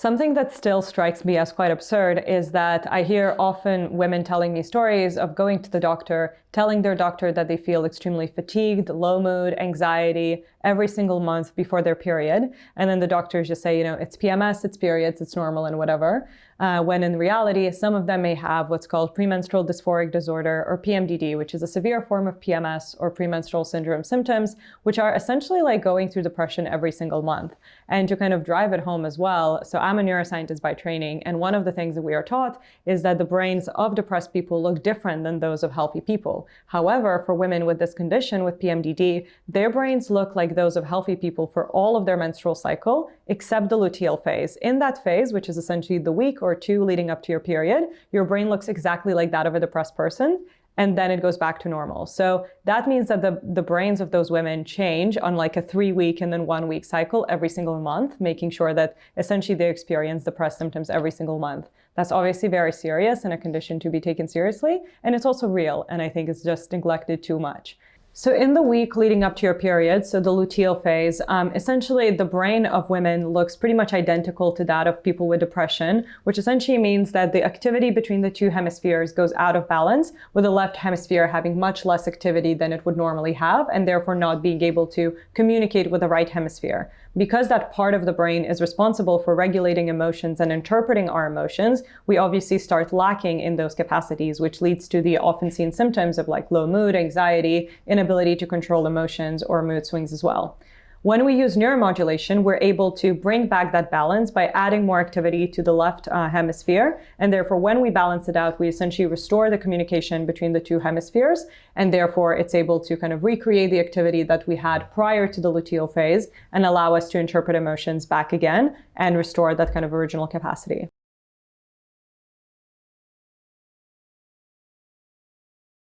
Something that still strikes me as quite absurd is that I hear often women telling me stories of going to the doctor, telling their doctor that they feel extremely fatigued, low mood, anxiety every single month before their period. And then the doctors just say, it's PMS, it's periods, it's normal and whatever. When in reality, some of them may have what's called premenstrual dysphoric disorder, or PMDD, which is a severe form of PMS or premenstrual syndrome symptoms, which are essentially like going through depression every single month. And to kind of drive it home as well, so I'm a neuroscientist by training, and one of the things that we are taught is that the brains of depressed people look different than those of healthy people. However, for women with this condition, with PMDD, their brains look like those of healthy people for all of their menstrual cycle, except the luteal phase. In that phase, which is essentially the week or two leading up to your period, your brain looks exactly like that of a depressed person, and then it goes back to normal. So that means that the brains of those women change on like a 3-week and then 1-week cycle every single month, making sure that essentially they experience depressed symptoms every single month. That's obviously very serious and a condition to be taken seriously, and it's also real, and I think it's just neglected too much. So in the week leading up to your period, so the luteal phase, essentially the brain of women looks pretty much identical to that of people with depression, which essentially means that the activity between the two hemispheres goes out of balance, with the left hemisphere having much less activity than it would normally have, and therefore not being able to communicate with the right hemisphere. Because that part of the brain is responsible for regulating emotions and interpreting our emotions, we obviously start lacking in those capacities, which leads to the often seen symptoms of like low mood, anxiety, inability to control emotions, or mood swings as well. When we use neuromodulation, we're able to bring back that balance by adding more activity to the left hemisphere. And therefore, when we balance it out, we essentially restore the communication between the two hemispheres. And therefore, it's able to kind of recreate the activity that we had prior to the luteal phase and allow us to interpret emotions back again and restore that kind of original capacity.